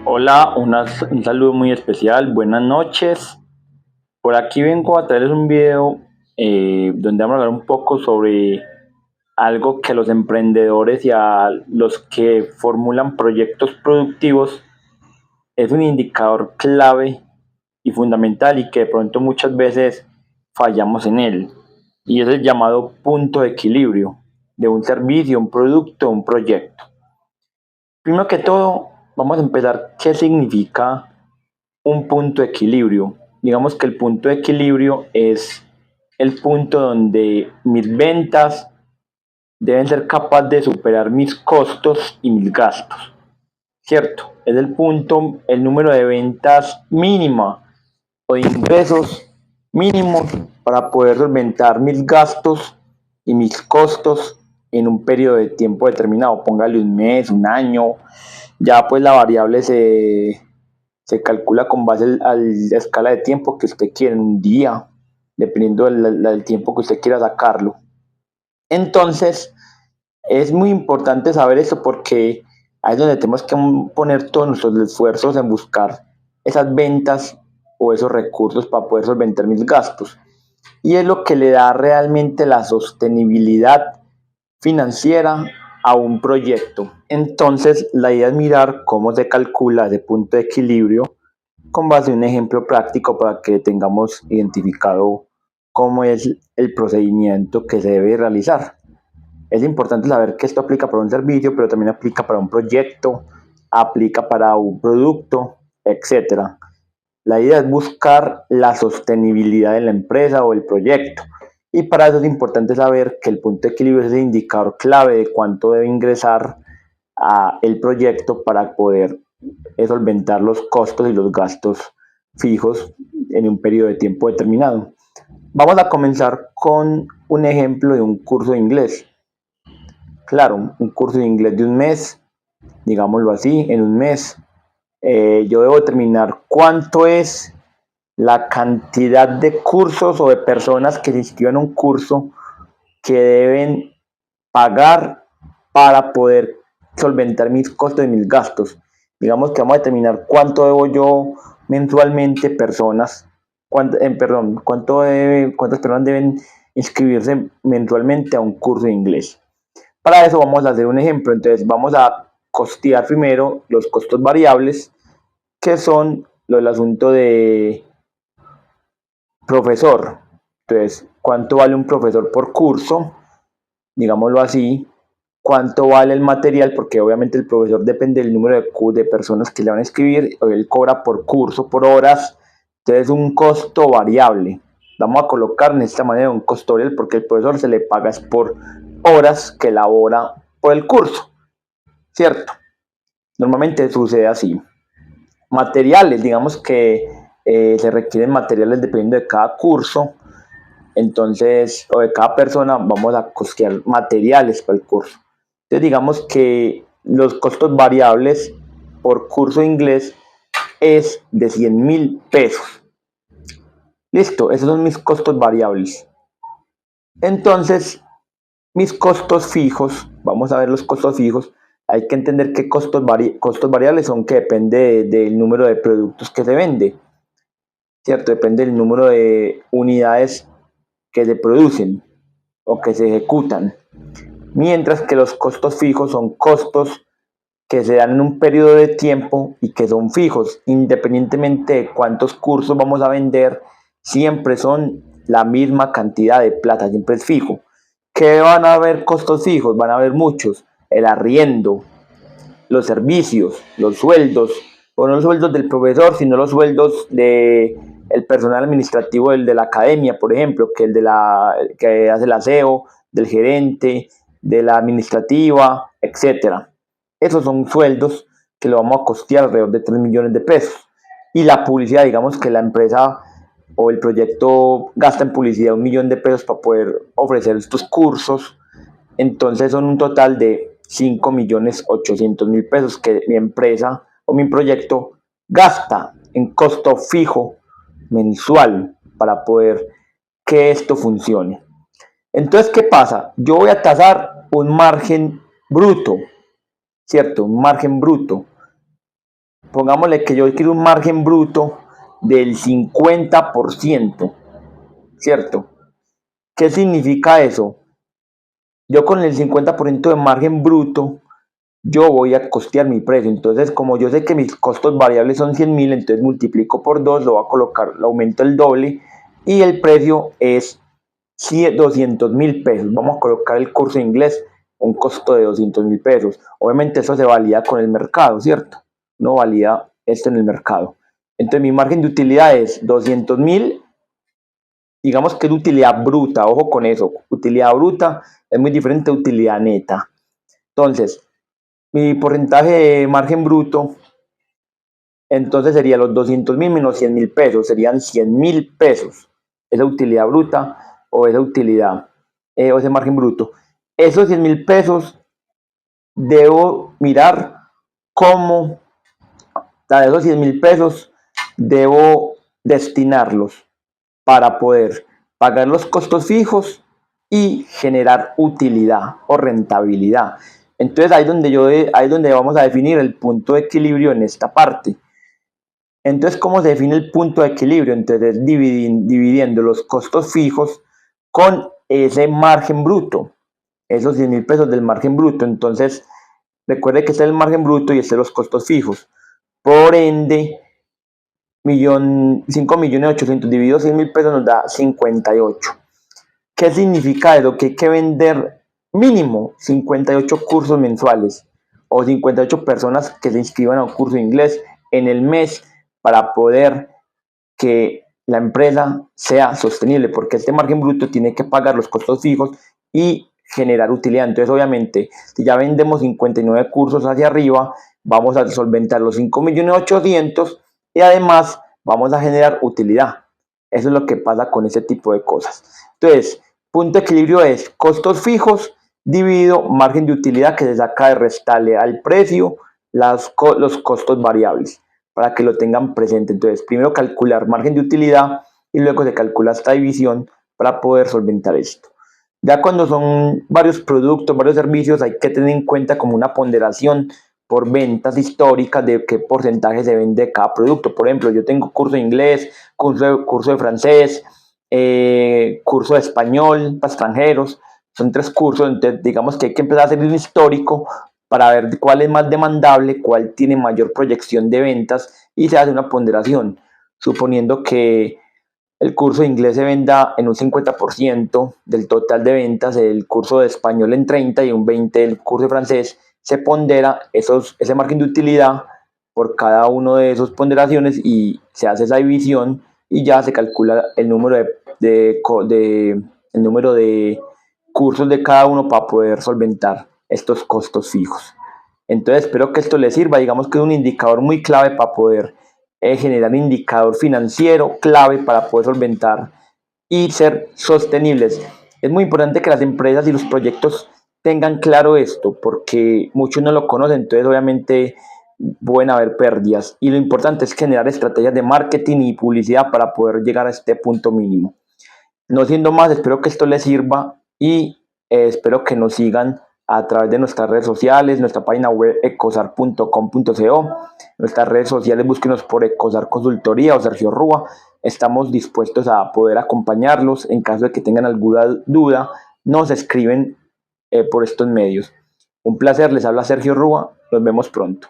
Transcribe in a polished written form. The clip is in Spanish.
Hola, un saludo muy especial, buenas noches. Por aquí vengo a traerles un video donde vamos a hablar un poco sobre algo que a los emprendedores y a los que formulan proyectos productivos es un indicador clave y fundamental y que de pronto muchas veces fallamos en él. Y es el llamado punto de equilibrio de un servicio, un producto, un proyecto. Primero que todo, vamos a empezar qué significa un punto de equilibrio. Digamos que el punto de equilibrio es el punto donde mis ventas deben ser capaces de superar mis costos y mis gastos, ¿cierto? Es el punto, el número de ventas mínima o de ingresos mínimos para poder solventar mis gastos y mis costos en un periodo de tiempo determinado. Póngale un mes, un año, ya pues la variable se calcula con base a la escala de tiempo que usted quiere, en un día, dependiendo del tiempo que usted quiera sacarlo. Entonces, es muy importante saber esto porque ahí es donde tenemos que poner todos nuestros esfuerzos en buscar esas ventas o esos recursos para poder solventar mis gastos. Y es lo que le da realmente la sostenibilidad financiera a un proyecto. Entonces, la idea es mirar cómo se calcula ese punto de equilibrio con base en un ejemplo práctico para que tengamos identificado cómo es el procedimiento que se debe realizar. Es importante saber que esto aplica para un servicio, pero también aplica para un proyecto, aplica para un producto, etcétera. La idea es buscar la sostenibilidad de la empresa o el proyecto. Y para eso es importante saber que el punto de equilibrio es el indicador clave de cuánto debe ingresar a el proyecto para poder solventar los costos y los gastos fijos en un periodo de tiempo determinado. Vamos a comenzar con un ejemplo de un curso de inglés. Claro, un curso de inglés de un mes, digámoslo así, en un mes yo debo determinar cuánto es la cantidad de cursos o de personas que se inscriban a un curso que deben pagar para poder solventar mis costos y mis gastos. Digamos que vamos a determinar cuánto debo yo mensualmente personas, cuántas personas deben inscribirse mensualmente a un curso de inglés. Para eso vamos a hacer un ejemplo. Entonces vamos a costear primero los costos variables, que son el asunto de profesor. Entonces, ¿cuánto vale un profesor por curso? Digámoslo así. ¿Cuánto vale el material? Porque obviamente el profesor depende del número de personas que le van a escribir. Él cobra por curso, por horas. Entonces, un costo variable. Vamos a colocar en esta manera un costo variable porque el profesor se le paga por horas que elabora por el curso, ¿cierto? Normalmente sucede así. Materiales, digamos que se requieren materiales dependiendo de cada curso, entonces, o de cada persona, vamos a costear materiales para el curso. Entonces, digamos que los costos variables por curso de inglés es de 100.000 pesos. Listo, esos son mis costos variables. Entonces, mis costos fijos, vamos a ver los costos fijos. Hay que entender que costos variables son que depende del número de productos que se vende, ¿cierto? Depende del número de unidades que se producen o que se ejecutan. Mientras que los costos fijos son costos que se dan en un periodo de tiempo y que son fijos, independientemente de cuántos cursos vamos a vender, siempre son la misma cantidad de plata, siempre es fijo. ¿Qué van a haber costos fijos? Van a haber muchos: el arriendo, los servicios, los sueldos, o no los sueldos del profesor, sino los sueldos de el personal administrativo del de la academia, por ejemplo, que hace el aseo, del gerente, de la administrativa, etcétera. Esos son sueldos que lo vamos a costear alrededor de 3 millones de pesos. Y la publicidad, digamos que la empresa o el proyecto gasta en publicidad 1 millón de pesos para poder ofrecer estos cursos. Entonces son un total de 5.800.000 pesos que mi empresa o mi proyecto gasta en costo fijo mensual para poder que esto funcione. Entonces, ¿qué pasa? Yo voy a tasar un margen bruto, ¿cierto? Un margen bruto. pongámosle que yo quiero un margen bruto del 50%, ¿cierto? ¿Qué significa eso? Yo con el 50% de margen bruto, yo voy a costear mi precio. Entonces, como yo sé que mis costos variables son 100.000, entonces multiplico por 2, lo voy a colocar, lo aumento el doble y el precio es 200.000 pesos. Vamos a colocar el curso de inglés, un costo de 200.000 pesos. Obviamente eso se valida con el mercado, ¿cierto? No valida esto en el mercado. Entonces mi margen de utilidad es 200.000, digamos que es utilidad bruta, ojo con eso, utilidad bruta es muy diferente a utilidad neta. Entonces, mi porcentaje de margen bruto, entonces sería los 200.000 menos 100.000 pesos, serían 100.000 pesos, esa utilidad bruta o esa utilidad, o ese margen bruto. Esos 100.000 pesos debo mirar cómo, de esos 100.000 pesos, debo destinarlos para poder pagar los costos fijos y generar utilidad o rentabilidad. Entonces ahí es donde vamos a definir el punto de equilibrio en esta parte. Entonces, ¿cómo se define el punto de equilibrio? Entonces, dividiendo los costos fijos con ese margen bruto, esos 100.000 pesos del margen bruto. Entonces, recuerde que este es el margen bruto y este es los costos fijos. Por ende, 5.800.000 dividido 100.000 pesos nos da 58. ¿Qué significa eso? Que hay que vender mínimo 58 cursos mensuales o 58 personas que se inscriban a un curso de inglés en el mes para poder que la empresa sea sostenible, porque este margen bruto tiene que pagar los costos fijos y generar utilidad. Entonces, obviamente, si ya vendemos 59 cursos hacia arriba, vamos a solventar los 5.800.000 y además vamos a generar utilidad. Eso es lo que pasa con ese tipo de cosas. Entonces, punto de equilibrio es costos fijos dividido margen de utilidad, que se saca de restarle al precio los costos variables, para que lo tengan presente. Entonces, primero calcular margen de utilidad y luego se calcula esta división para poder solventar esto. Ya cuando son varios productos, varios servicios, hay que tener en cuenta como una ponderación por ventas históricas de qué porcentaje se vende cada producto. Por ejemplo, yo tengo curso de inglés, curso de francés, curso de español para extranjeros. Son 3 cursos, entonces digamos que hay que empezar a hacer un histórico para ver cuál es más demandable, cuál tiene mayor proyección de ventas y se hace una ponderación, suponiendo que el curso de inglés se venda en un 50% del total de ventas, el curso de español en 30% y un 20% el curso de francés. Se pondera ese margen de utilidad por cada uno de esas ponderaciones y se hace esa división y ya se calcula el número el número de cursos de cada uno para poder solventar estos costos fijos. Entonces espero que esto les sirva, digamos que es un indicador muy clave para poder generar un indicador financiero clave para poder solventar y ser sostenibles. Es muy importante que las empresas y los proyectos tengan claro esto, porque muchos no lo conocen, entonces obviamente pueden haber pérdidas. Y lo importante es generar estrategias de marketing y publicidad para poder llegar a este punto mínimo. No siendo más, espero que esto les sirva y espero que nos sigan a través de nuestras redes sociales, nuestra página web ecosar.com.co, nuestras redes sociales, búsquenos por Ecosar Consultoría o Sergio Rúa. Estamos dispuestos a poder acompañarlos en caso de que tengan alguna duda, nos escriben por estos medios. Un placer, les habla Sergio Rúa, nos vemos pronto.